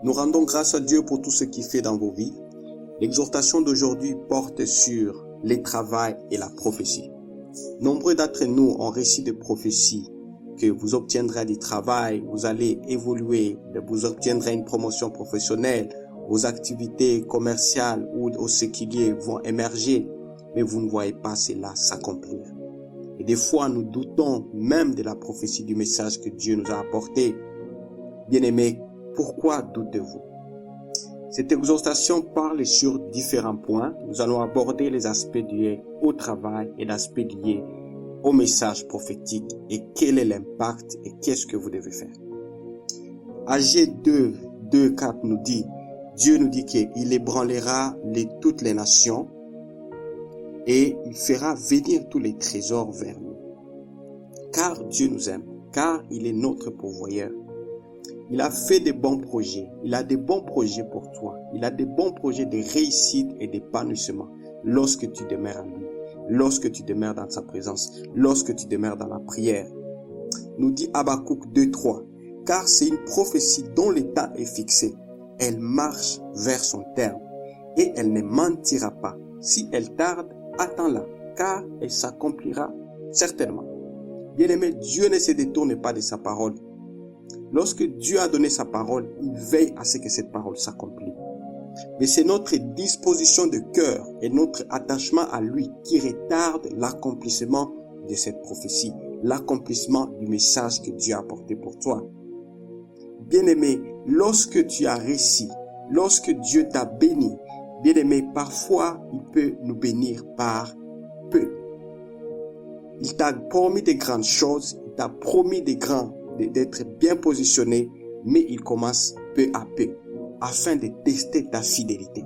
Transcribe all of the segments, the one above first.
Nous rendons grâce à Dieu pour tout ce qu'il fait dans vos vies. L'exhortation d'aujourd'hui porte sur le travail et la prophétie. Nombreux d'entre nous ont reçu des prophéties que vous obtiendrez du travail, vous allez évoluer, vous obtiendrez une promotion professionnelle, vos activités commerciales ou séculières vont émerger, mais vous ne voyez pas cela s'accomplir. Et des fois, nous doutons même de la prophétie du message que Dieu nous a apporté. Bien-aimés, pourquoi doutez-vous? Cette exhortation parle sur différents points. Nous allons aborder les aspects liés au travail et l'aspect lié au message prophétique et quel est l'impact et qu'est-ce que vous devez faire. Agé 2:4 nous dit, Dieu nous dit qu'il ébranlera toutes les nations et il fera venir tous les trésors vers nous. Car Dieu nous aime, car il est notre pourvoyeur. Il a fait de bons projets. Il a de bons projets pour toi. Il a de bons projets de réussite et d'épanouissement lorsque tu demeures en lui, lorsque tu demeures dans sa présence, lorsque tu demeures dans la prière. Nous dit Habakkuk 2:3, car c'est une prophétie dont le temps est fixé. Elle marche vers son terme et elle ne mentira pas. Si elle tarde, attends-la, car elle s'accomplira certainement. Bien-aimé, Dieu ne se détourne pas de sa parole. Lorsque Dieu a donné sa parole, il veille à ce que cette parole s'accomplisse. Mais c'est notre disposition de cœur et notre attachement à lui qui retarde l'accomplissement de cette prophétie, l'accomplissement du message que Dieu a apporté pour toi. Bien-aimé, lorsque tu as réussi, lorsque Dieu t'a béni, bien-aimé, parfois il peut nous bénir par peu. Il t'a promis de grandes choses, il t'a promis d'être bien positionné, mais il commence peu à peu, afin de tester ta fidélité,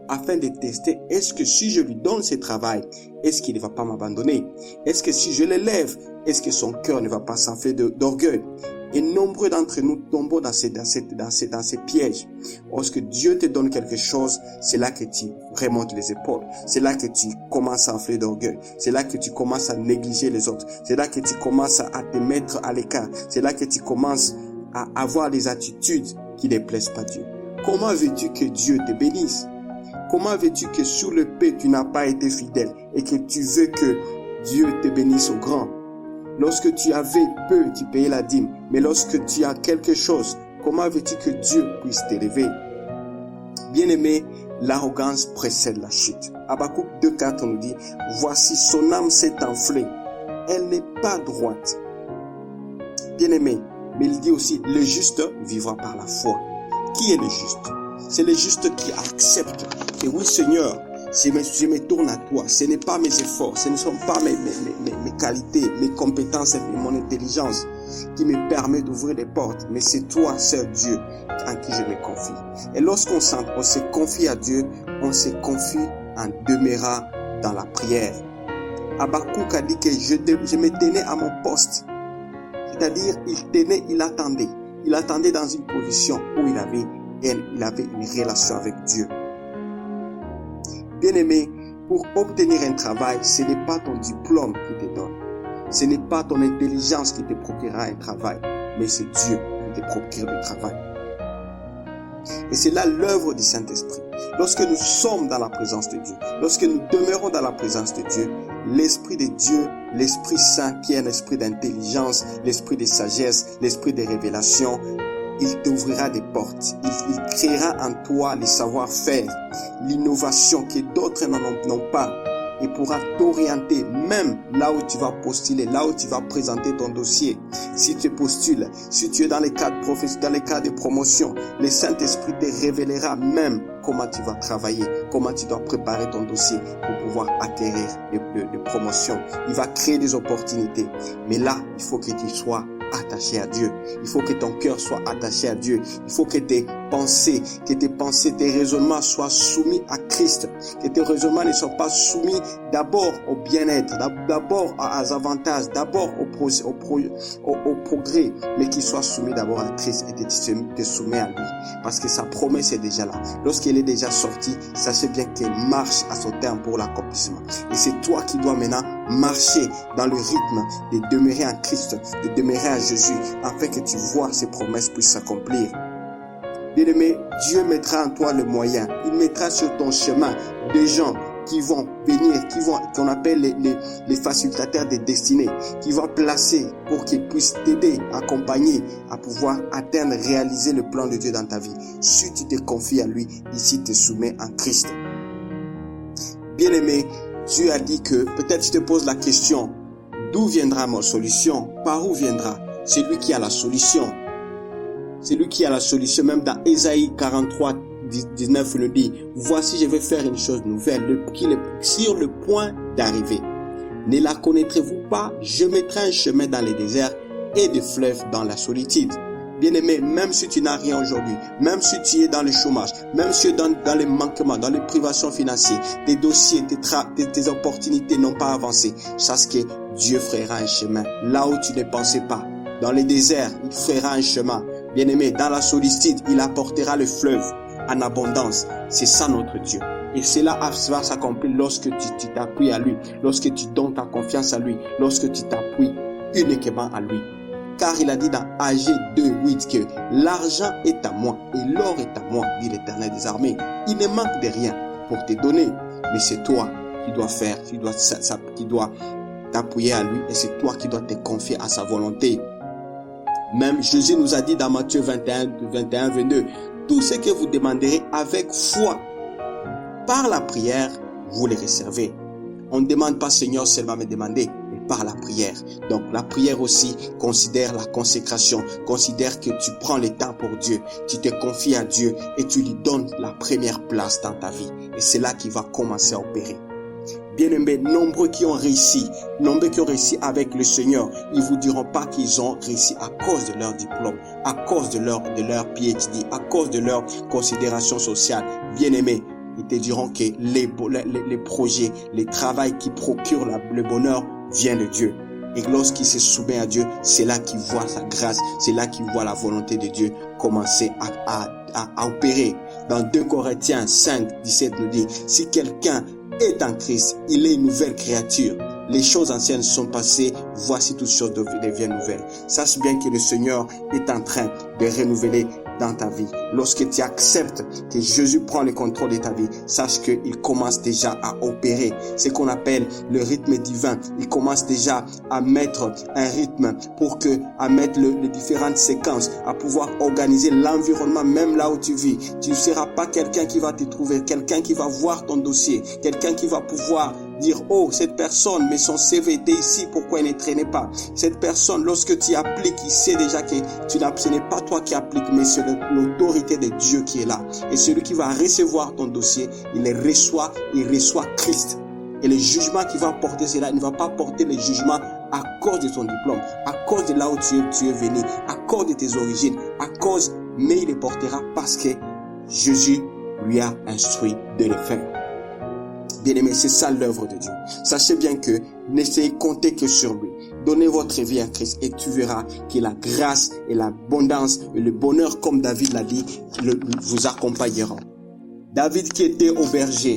afin de tester, est-ce que si je lui donne ce travail, est-ce qu'il ne va pas m'abandonner? Est-ce que si je l'élève, est-ce que son cœur ne va pas s'enfler d'orgueil? Et nombreux d'entre nous tombons dans ces pièges. Lorsque Dieu te donne quelque chose, c'est là que tu remontes les épaules. C'est là que tu commences à enfler d'orgueil. C'est là que tu commences à négliger les autres. C'est là que tu commences à te mettre à l'écart. C'est là que tu commences à avoir des attitudes qui ne plaisent pas à Dieu. Comment veux-tu que Dieu te bénisse? Comment veux-tu que sur le peu tu n'as pas été fidèle et que tu veux que Dieu te bénisse au grand? Lorsque tu avais peu, tu payais la dîme. Mais lorsque tu as quelque chose, comment veux-tu que Dieu puisse t'élever? Bien-aimé, l'arrogance précède la chute. Habakkuk 2:4 nous dit, voici son âme s'est enflée. Elle n'est pas droite. Bien-aimé, mais il dit aussi, le juste vivra par la foi. Qui est le juste? C'est le juste qui accepte. Et oui, Seigneur, je me tourne à toi. Ce n'est pas mes efforts, ce ne sont pas mes qualités, mes compétences et mon intelligence qui me permet d'ouvrir les portes. Mais c'est toi, seul Dieu, en qui je me confie. Et lorsqu'on se confie à Dieu, on se confie en demeurant dans la prière. Habakkuk a dit que je me tenais à mon poste. C'est-à-dire, il attendait. Il attendait dans une position où il avait une relation avec Dieu. Bien-aimé, pour obtenir un travail, ce n'est pas ton diplôme qui te donne. Ce n'est pas ton intelligence qui te procurera un travail, mais c'est Dieu qui te procure le travail. Et c'est là l'œuvre du Saint-Esprit. Lorsque nous sommes dans la présence de Dieu, lorsque nous demeurons dans la présence de Dieu, l'Esprit de Dieu, l'Esprit Saint qui est un esprit d'intelligence, l'esprit de sagesse, l'esprit de révélation, il t'ouvrira des portes. Il créera en toi le savoir-faire, l'innovation que d'autres n'ont pas. Il pourra t'orienter même là où tu vas postuler, là où tu vas présenter ton dossier. Si tu postules, si tu es dans les cadres dans les cas de promotion, le Saint-Esprit te révélera même comment tu vas travailler, comment tu dois préparer ton dossier pour pouvoir acquérir de promotion. Il va créer des opportunités. Mais là, il faut que tu sois attaché à Dieu. Il faut que ton cœur soit attaché à Dieu. Il faut que tes pensées, tes raisonnements soient soumis à Christ. Que tes raisonnements ne soient pas soumis d'abord au bien-être, d'abord aux avantages, d'abord au progrès, mais qu'ils soient soumis d'abord à Christ et te soumets à lui. Parce que sa promesse est déjà là. Lorsqu'elle est déjà sortie, sachez bien qu'elle marche à son terme pour l'accomplissement. Et c'est toi qui dois maintenant marcher dans le rythme de demeurer en Christ, de demeurer à Jésus, afin que tu vois ces promesses puissent s'accomplir. Bien-aimé, Dieu mettra en toi le moyen. Il mettra sur ton chemin des gens qui vont venir, qu'on appelle les facilitateurs des destinées, qui vont placer pour qu'ils puissent t'aider, accompagner à pouvoir atteindre, réaliser le plan de Dieu dans ta vie. Si tu te confies à lui, ici te soumets en Christ. Bien-aimé, Dieu a dit que, peut-être tu te poses la question, d'où viendra ma solution? Par où viendra? C'est lui qui a la solution. C'est lui qui a la solution. Même dans Ésaïe 43, 19, il nous dit, voici je vais faire une chose nouvelle, qui est sur le point d'arriver. Ne la connaîtrez-vous pas? Je mettrai un chemin dans les déserts et des fleuves dans la solitude. Bien-aimé, même si tu n'as rien aujourd'hui, même si tu es dans le chômage, même si tu es dans les manquements, dans les privations financières, tes dossiers, tes opportunités n'ont pas avancé, sache que Dieu fera un chemin là où tu ne pensais pas. Dans les déserts, il fera un chemin. Bien-aimé, dans la solitude, il apportera le fleuve en abondance. C'est ça notre Dieu. Et cela va s'accomplir lorsque tu t'appuies à lui, lorsque tu donnes ta confiance à lui, lorsque tu t'appuies uniquement à lui. Car il a dit dans Agé 2:8 que l'argent est à moi et l'or est à moi, dit l'Éternel des armées. Il ne manque de rien pour te donner, mais c'est toi qui dois faire, qui dois t'appuyer à lui et c'est toi qui dois te confier à sa volonté. Même Jésus nous a dit dans Matthieu 21-22, tout ce que vous demanderez avec foi, par la prière, vous les réservez. On ne demande pas, Seigneur, seulement me demander, mais par la prière. Donc la prière aussi considère la consécration, considère que tu prends le temps pour Dieu, tu te confies à Dieu et tu lui donnes la première place dans ta vie. Et c'est là qu'il va commencer à opérer. Bien-aimés, nombreux qui ont réussi avec le Seigneur, ils vous diront pas qu'ils ont réussi à cause de leur diplôme, à cause de leur PhD, à cause de leur considération sociale. Bien-aimés, ils te diront que les projets, les travails qui procurent le bonheur viennent de Dieu. Et lorsqu'il se soumet à Dieu, c'est là qu'il voit sa grâce, c'est là qu'il voit la volonté de Dieu commencer à opérer. Dans 2 Corinthiens 5:17 nous dit, si quelqu'un est en Christ, il est une nouvelle créature. Les choses anciennes sont passées, voici toutes choses deviennent nouvelles. Sache bien que le Seigneur est en train de renouveler dans ta vie. Lorsque tu acceptes que Jésus prend le contrôle de ta vie, sache qu'il commence déjà à opérer. Ce qu'on appelle le rythme divin. Il commence déjà à mettre un rythme à mettre les différentes séquences, à pouvoir organiser l'environnement même là où tu vis. Tu ne seras pas quelqu'un qui va te trouver, quelqu'un qui va voir ton dossier, quelqu'un qui va pouvoir dire, oh, cette personne, mais son CV était ici, pourquoi il ne traînait pas? Cette personne, lorsque tu appliques, il sait déjà que ce n'est pas toi qui appliques, mais c'est l'autorité de Dieu qui est là. Et celui qui va recevoir ton dossier, il reçoit Christ. Et le jugement qu'il va porter, c'est là, il ne va pas porter le jugement à cause de ton diplôme, à cause de là où tu es venu, à cause de tes origines, mais il le portera parce que Jésus lui a instruit de le faire. Bien-aimé, c'est ça l'œuvre de Dieu. Sachez bien que n'essayez compter que sur lui. Donnez votre vie à Christ et tu verras que la grâce et l'abondance et le bonheur, comme David l'a dit, vous accompagneront. David qui était au berger,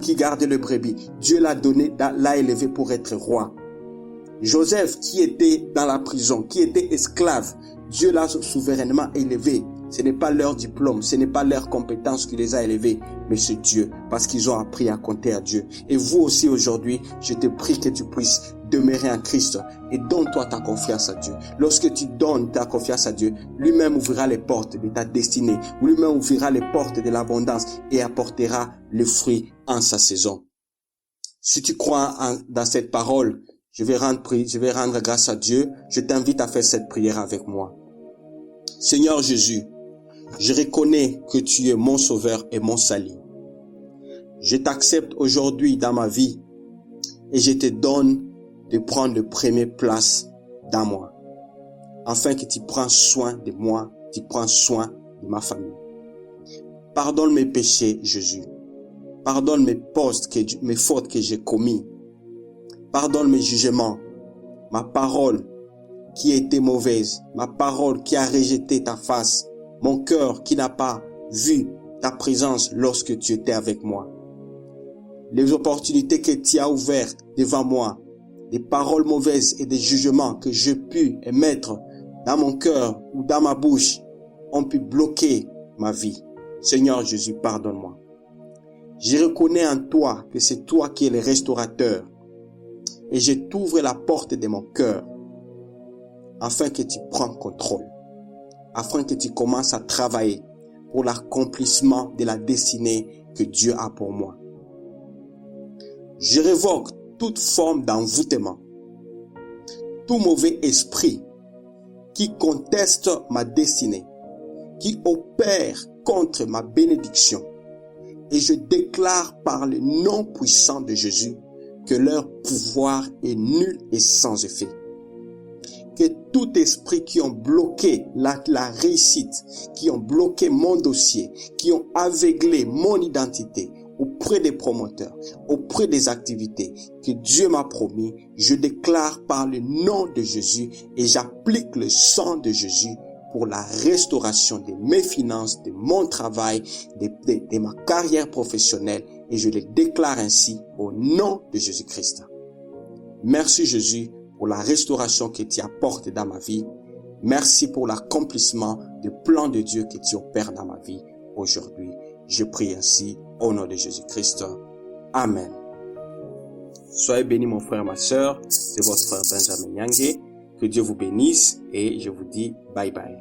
qui gardait le brebis, Dieu l'a élevé pour être roi. Joseph qui était dans la prison, qui était esclave, Dieu l'a souverainement élevé. Ce n'est pas leur diplôme, ce n'est pas leur compétence qui les a élevés, mais c'est Dieu, parce qu'ils ont appris à compter à Dieu. Et vous aussi aujourd'hui, je te prie que tu puisses demeurer en Christ et donne-toi ta confiance à Dieu. Lorsque tu donnes ta confiance à Dieu, lui-même ouvrira les portes de ta destinée, lui-même ouvrira les portes de l'abondance et apportera le fruit en sa saison. Si tu crois dans cette parole, je vais rendre grâce à Dieu. Je t'invite à faire cette prière avec moi. Seigneur Jésus, je reconnais que tu es mon sauveur et mon salut. Je t'accepte aujourd'hui dans ma vie et je te donne de prendre la première place dans moi, afin que tu prends soin de moi, tu prends soin de ma famille. Pardonne mes péchés, Jésus. Pardonne mes fautes que j'ai commises. Pardonne mes jugements, ma parole qui a été mauvaise, ma parole qui a rejeté ta face, mon cœur qui n'a pas vu ta présence lorsque tu étais avec moi. Les opportunités que tu as ouvertes devant moi, des paroles mauvaises et des jugements que j'ai pu émettre dans mon cœur ou dans ma bouche ont pu bloquer ma vie. Seigneur Jésus, pardonne-moi. Je reconnais en toi que c'est toi qui es le restaurateur. Et je t'ouvre la porte de mon cœur afin que tu prennes contrôle, afin que tu commences à travailler pour l'accomplissement de la destinée que Dieu a pour moi. Je révoque toute forme d'envoûtement, tout mauvais esprit qui conteste ma destinée, qui opère contre ma bénédiction. Et je déclare par le nom puissant de Jésus que leur pouvoir est nul et sans effet. Que tout esprit qui ont bloqué la réussite, qui ont bloqué mon dossier, qui ont aveuglé mon identité auprès des promoteurs, auprès des activités que Dieu m'a promis, je déclare par le nom de Jésus et j'applique le sang de Jésus pour la restauration de mes finances, de mon travail, de ma carrière professionnelle et je le déclare ainsi au nom de Jésus-Christ. Merci Jésus pour la restauration que tu apportes dans ma vie. Merci pour l'accomplissement du plan de Dieu que tu opères dans ma vie aujourd'hui. Je prie ainsi au nom de Jésus-Christ. Amen. Soyez bénis mon frère, ma sœur. C'est votre frère Benjamin Nyange. Que Dieu vous bénisse et je vous dis bye bye.